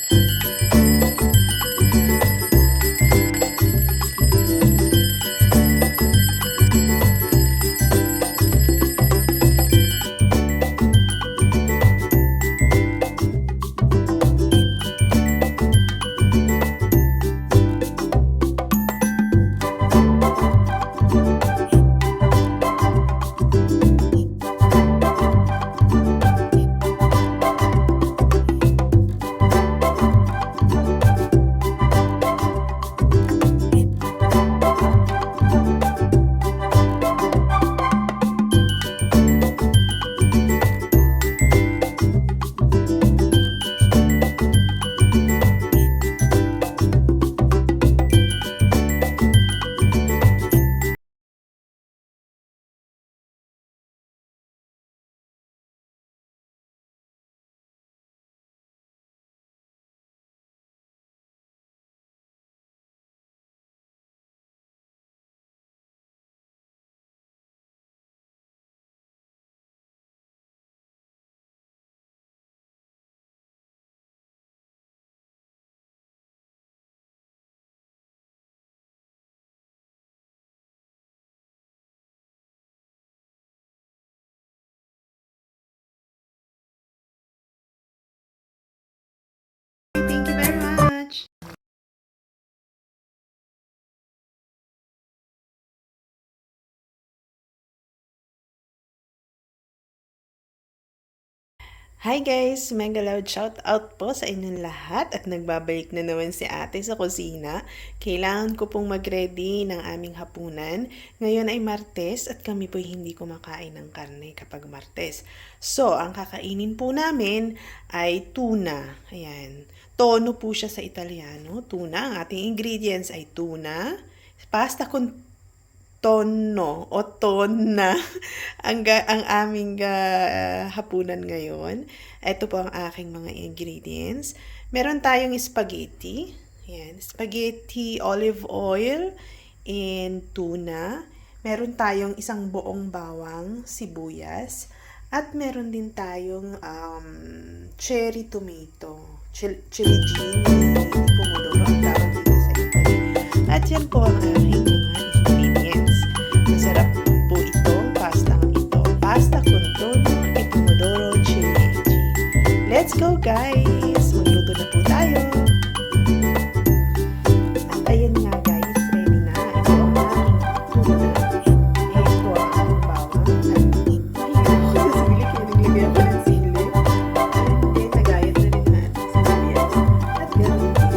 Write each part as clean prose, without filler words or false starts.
Thank you very much. Hi guys! Mega loud shout out po sa inyong lahat at nagbabalik na naman si ate sa kusina. Kailangan ko pong mag-ready ng aming hapunan. Ngayon ay Martes at kami po hindi kumakain ng karne kapag Martes. So, ang kakainin po namin ay tuna. Ayan. Tono po siya sa Italiano. Tuna. Ang ating ingredients ay tuna, pasta con tono o tona ang aming hapunan ngayon. Ito po ang aking mga ingredients. Meron tayong spaghetti. Yan, spaghetti, olive oil, and tuna. Meron tayong isang buong bawang, sibuyas. At meron din tayong cherry tomato. Chili pomodoro ang tawag dito sa Italy. At yan po ang aking mga ingredients. Masarap po itong pastang ito. Pasta con tono e pomodoro ciliegi. Let's go guys! Magluto na po tayo! At ayan nga guys, ready na. Ito ang aking tuna. Ito ang aking bawang. At sili, naglagay ako ng sili. And then, nagayat na rin natin sibuyas. At ganoon din ang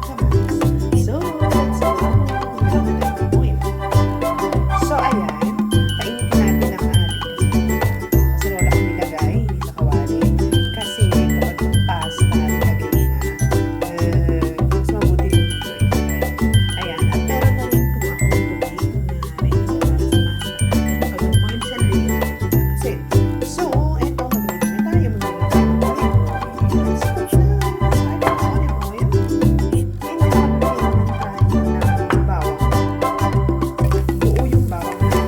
kamatis. So, let's go! Magluto na tayo. So, ayan. Painitin natin ang ating kasi wala akong nilagay, hindi sa kawali. Kasi kapag yung pasta, nilagay na, mas mabuti rin dito ilagay. Ayan. At meron na rin po akong tubig na nainit para sa pasta natin. Pag lumain siya, lagay na rin siya kasi. So, eto, mag-ready na tayo. Mag-ready na tayo ng olive oil. Let's go siya. Start ang olive oil. And then, mag-ready na tayo ng bawang. Buo yung bawang natin.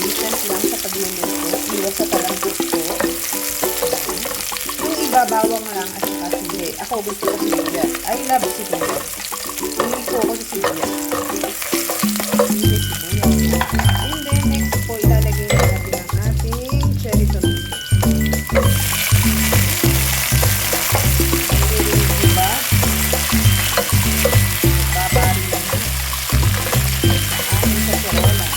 Patience lang sa pagluluto. Iwas sa talangkot ko. Yung iba, bawang lang at saka sili. Ako gusto ko sibuyas. I love sibuyas. Hindi ko ako sa sibuyas. Hindi sibuyas. And then, next po, ilalagay na natin ang ating cherry tomato. Diba? Babari lang na. Aking kaserola.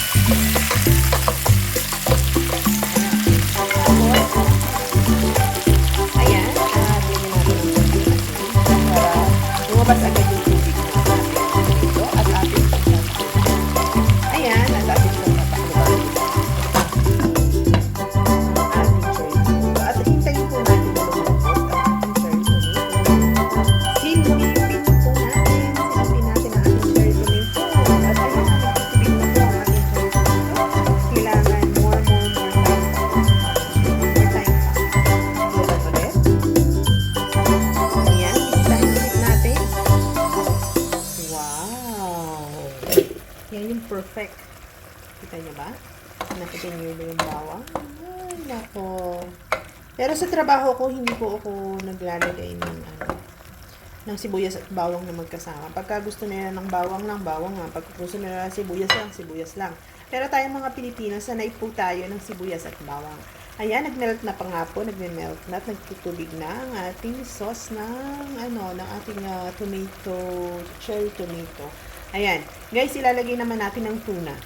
Ayan, lagyan natin ng konting asin para lumabas agad yung perfect. Kita niyo ba? Nakitin niyo ba yung bawang? Ay, nako. Pero sa trabaho ko, hindi po ako naglalagay ng sibuyas at bawang na magkasama. Pagka gusto nila ng bawang lang, bawang lang. Pag gusto nila ng sibuyas lang, sibuyas lang. Pero tayong mga Pilipino, sanay po tayo ng sibuyas at bawang. Ayan, nag-melt na pa nga po, nag-melt na at nagtutubig na ang ating sauce ng ating tomato, cherry tomato. Ayan, guys, ilalagay naman natin ng tuna.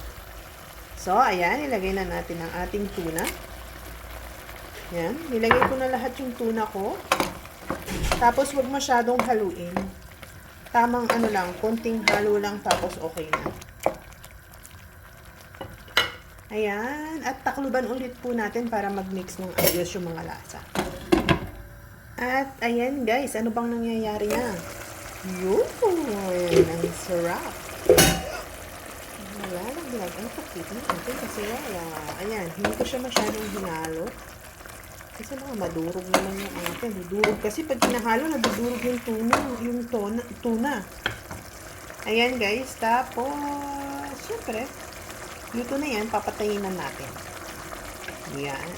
So, ayan, ilagay na natin ang ating tuna. Ayan, nilagay ko na lahat yung tuna ko. Tapos, huwag masyadong haluin. Tamang lang, konting halo lang, tapos okay na. Ayan, at takluban ulit po natin para mag-mix ng ayos yung mga lasa. At ayan guys, ano bang nangyayari na? Yun, ang sarap. Malalaglag ang pakit natin kasi wala. Ayan, hindi ko siya masyadong hinalo. Kasi mga madurog naman yung atin. Dudurog kasi pag hinahalo, nadudurog yung tuna. Ayan guys, tapos, syempre, luto na yan, papatayin na natin. Yan.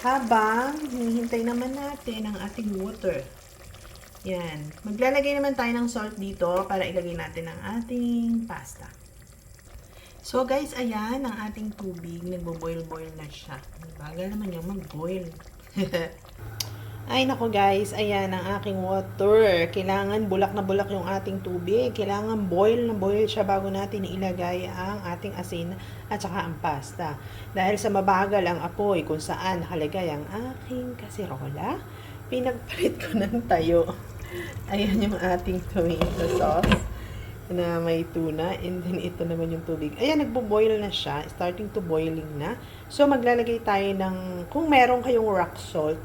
Habang hinihintay naman natin ang ating water. Yan. Maglalagay naman tayo ng salt dito para ilagay natin ang ating pasta. So guys, ayan ang ating tubig. Nagbo-boil-boil na siya. Bagal naman yung mag-boil. Ay nako guys, ayan ang aking water. Kailangan bulak na bulak yung ating tubig. Kailangan boil na boil siya bago natin ilagay ang ating asin at saka ang pasta. Dahil sa mabagal ang apoy kung saan nakalagay ang aking kaserola, pinagpalit ko ng tayo. Ayan yung ating tomato sauce na may tuna, and then ito naman yung tubig. Ayan, nagbo-boil na siya, starting to boiling na. So, maglalagay tayo ng, kung meron kayong rock salt.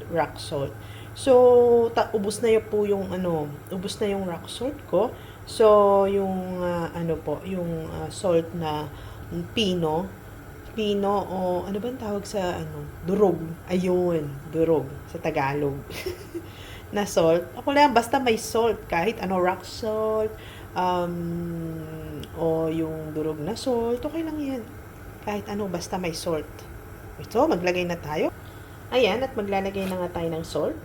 So, ubos na po yung, ubos na yung rock salt ko. So, yung, yung salt na pino o, ano ba tawag sa, durog. Ayun, durog, sa Tagalog. Na salt. Ako lang, basta may salt, kahit rock salt, o yung durog na salt, okay lang yan. Kahit basta may salt. So, maglagay na tayo. Ayan, at maglalagay na nga tayo ng salt.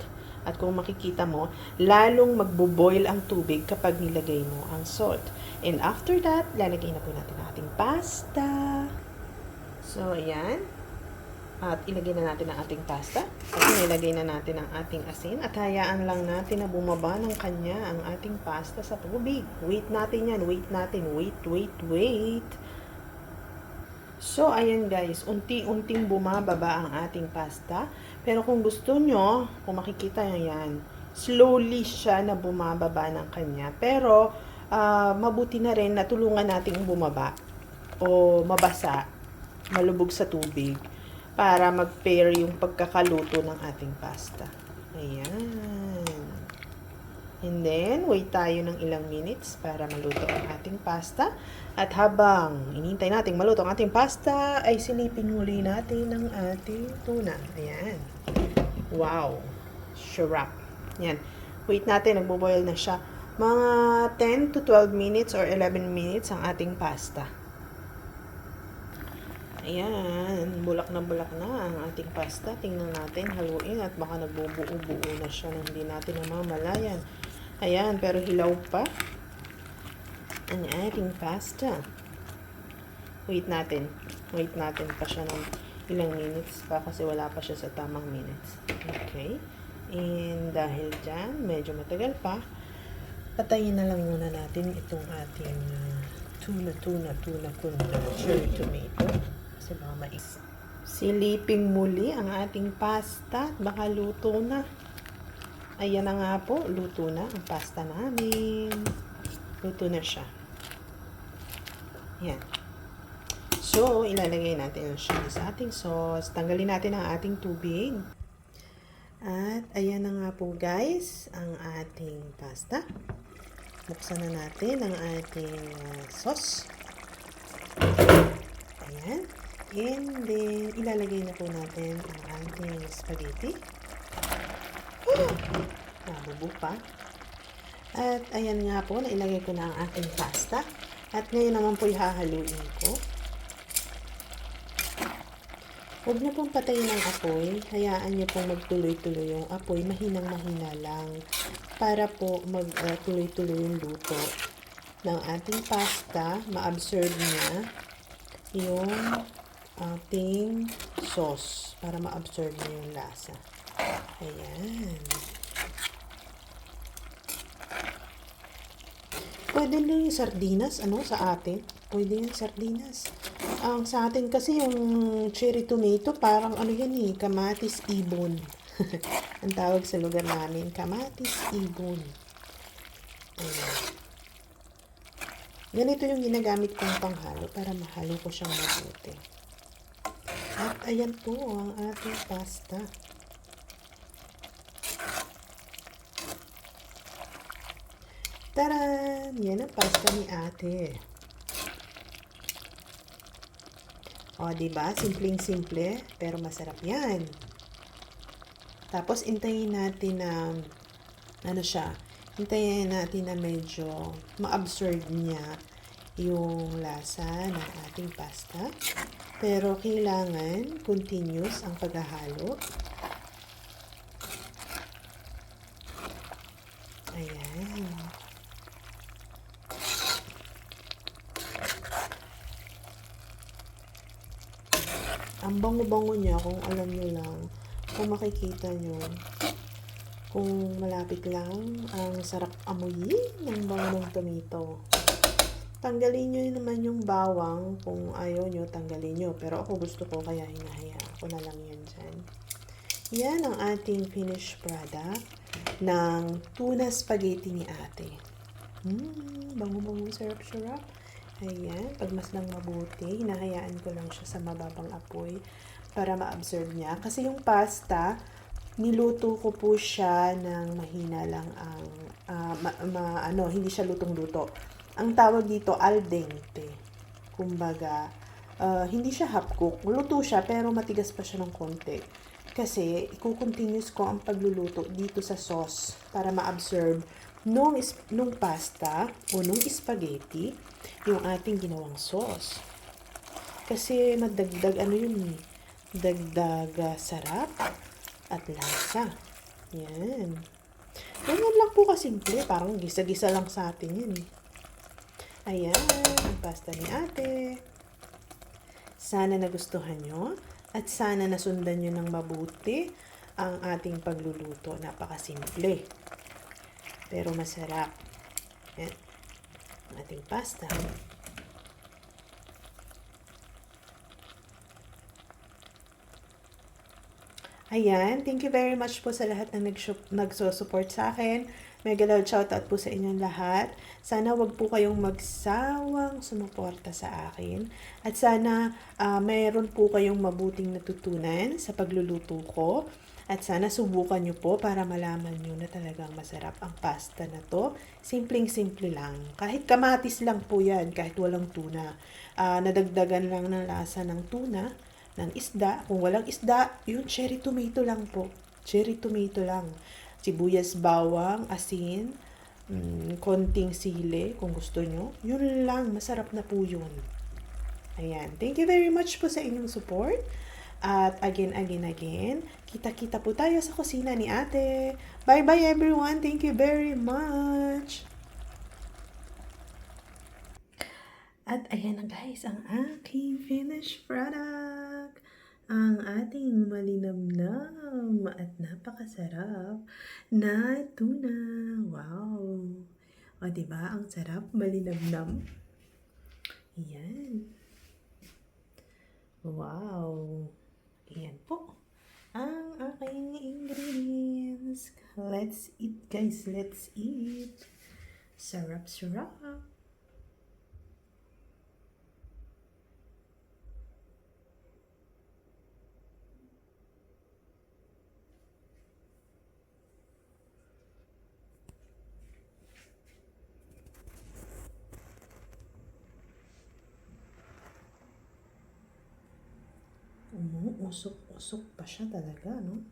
At kung makikita mo, lalong magbo-boil ang tubig kapag nilagay mo ang salt. And after that, lalagay na po natin ang ating pasta. So, ayan. At ilagay na natin ang ating pasta. At nilagay na natin ang ating asin. At hayaan lang natin na bumaba ng kanya ang ating pasta sa tubig. Wait natin yan. Wait natin. Wait. So, ayan guys. Unti-unting bumababa ang ating pasta. Pero kung gusto nyo, kung makikita nyo yan, slowly siya na bumababa ng kanya. Pero, mabuti na rin na tulungan nating bumaba o mabasa, malubog sa tubig para mag-pair yung pagkakaluto ng ating pasta. Ayan. And then, wait tayo ng ilang minutes para maluto ang ating pasta. At habang inintay natin maluto ang ating pasta, ay silipin muli natin ang ating tuna. Ayan. Wow. Sarap. Ayan. Wait natin, nagbo-boil na siya. Mga 10 to 12 minutes or 11 minutes ang ating pasta. Ayan, bulak na ang ating pasta. Tingnan natin, haluin at baka nagbubuo-buo na siya na hindi natin namamalayan. Ayan, pero hilaw pa ang ating pasta. Wait natin pa siya ng ilang minutes pa kasi wala pa siya sa tamang minutes. Okay. And dahil dyan, medyo matagal pa, patayin na lang muna natin itong ating tuna cherry tomato. Kasi baka mais. Silipin muli ang ating pasta. Baka luto na. Ayan na nga po. Luto na ang pasta namin. Luto na siya. Yan. So, ilalagay natin siya sa ating sauce. Tanggalin natin ang ating tubig. At ayan na nga po guys ang ating pasta. Buksan na natin ang ating sauce. Ayan. And then, ilalagay na po natin ang ating spaghetti. Nabubo pa. At ayan nga po, nailagay ko na ang ating pasta. At ngayon naman po ihahaluin ko. Huwag niyo pong patayin ang apoy. Hayaan niyo pong magtuloy-tuloy yung apoy. Mahinang-mahina lang. Para po magtuloy-tuloy yung luto ng ating pasta. Ma-absorb niya yung ating sauce. Para ma-absorb niya yung lasa. Ayan. Pwede na yung sardinas, sa atin. Pwede yung sardinas. Sa atin kasi yung cherry tomato, parang yan kamatis ibon. Ang tawag sa lugar namin, kamatis ibon. Ayan. Ganito yung ginagamit kong panghalo para mahalo ko siyang mabuti. At ayan po ang ating pasta. Taran! Yan ang pasta ni ate. O, diba? Simpleng-simple, pero masarap yan. Tapos, intayin natin na, hintayin natin na medyo ma-absorb niya yung lasa ng ating pasta. Pero, kailangan continuous ang paghahalo. Ayan. Ang bango-bango niya, kung alam niyo lang, kung makikita niyo, kung malapit lang, ang sarap amuyin ng bango ng tomato. Tanggalin niyo naman yung bawang kung ayaw niyo, tanggalin niyo. Pero ako gusto ko, kaya hinahayaan ko na lang yan dyan. Yan ang ating finished product ng tuna spaghetti ni ate. Bango-bango, sarap-sarap. Ayan, pagmaslang mabuti, hinahayaan ko lang siya sa mababang apoy para ma-absorb niya. Kasi yung pasta, niluto ko po siya ng mahina lang ang, hindi siya lutong-luto. Ang tawag dito, al dente. Kumbaga, hindi siya half cook. Luto siya, pero matigas pa siya ng konti. Kasi, i-continuous ko ang pagluluto dito sa sauce para ma-absorb nung pasta o nung spaghetti yung ating ginawang sauce. Kasi madagdag dagdag sarap at lasa. Yan. Ganyan lang po kasimple, parang gisa-gisa lang sa atin yan eh. Ayan, ang pasta ni ate. Sana nagustuhan nyo at sana nasundan nyo ng mabuti ang ating pagluluto. Napakasimple, pero masarap. Yan, ang ating pasta. Ayan, thank you very much po sa lahat na nagsusupport sa akin. Mega loud shoutout po sa inyong lahat. Sana wag po kayong magsawang sumuporta sa akin. At sana mayroon po kayong mabuting natutunan sa pagluluto ko. At sana subukan nyo po para malaman nyo na talagang masarap ang pasta na to. Simpleng-simple lang. Kahit kamatis lang po yan, kahit walang tuna. Nadagdagan lang ng lasa ng tuna, ng isda. Kung walang isda, yun, cherry tomato lang po. Cherry tomato lang. Sibuyas, bawang, asin, konting sili kung gusto nyo. Yun lang, masarap na po yun. Ayan. Thank you very much po sa inyong support. At again, kita-kita po tayo sa kusina ni ate. Bye-bye everyone. Thank you very much. At ayan na guys, ang aking finished product. Ang ating malinamnam at napakasarap na tuna. Wow! O diba, ang sarap, malinamnam. Ayan. Wow! Ayan po ang aking ingredients. Let's eat guys, let's eat. Sarap-sarap. Usok-usok pa siya talaga, no?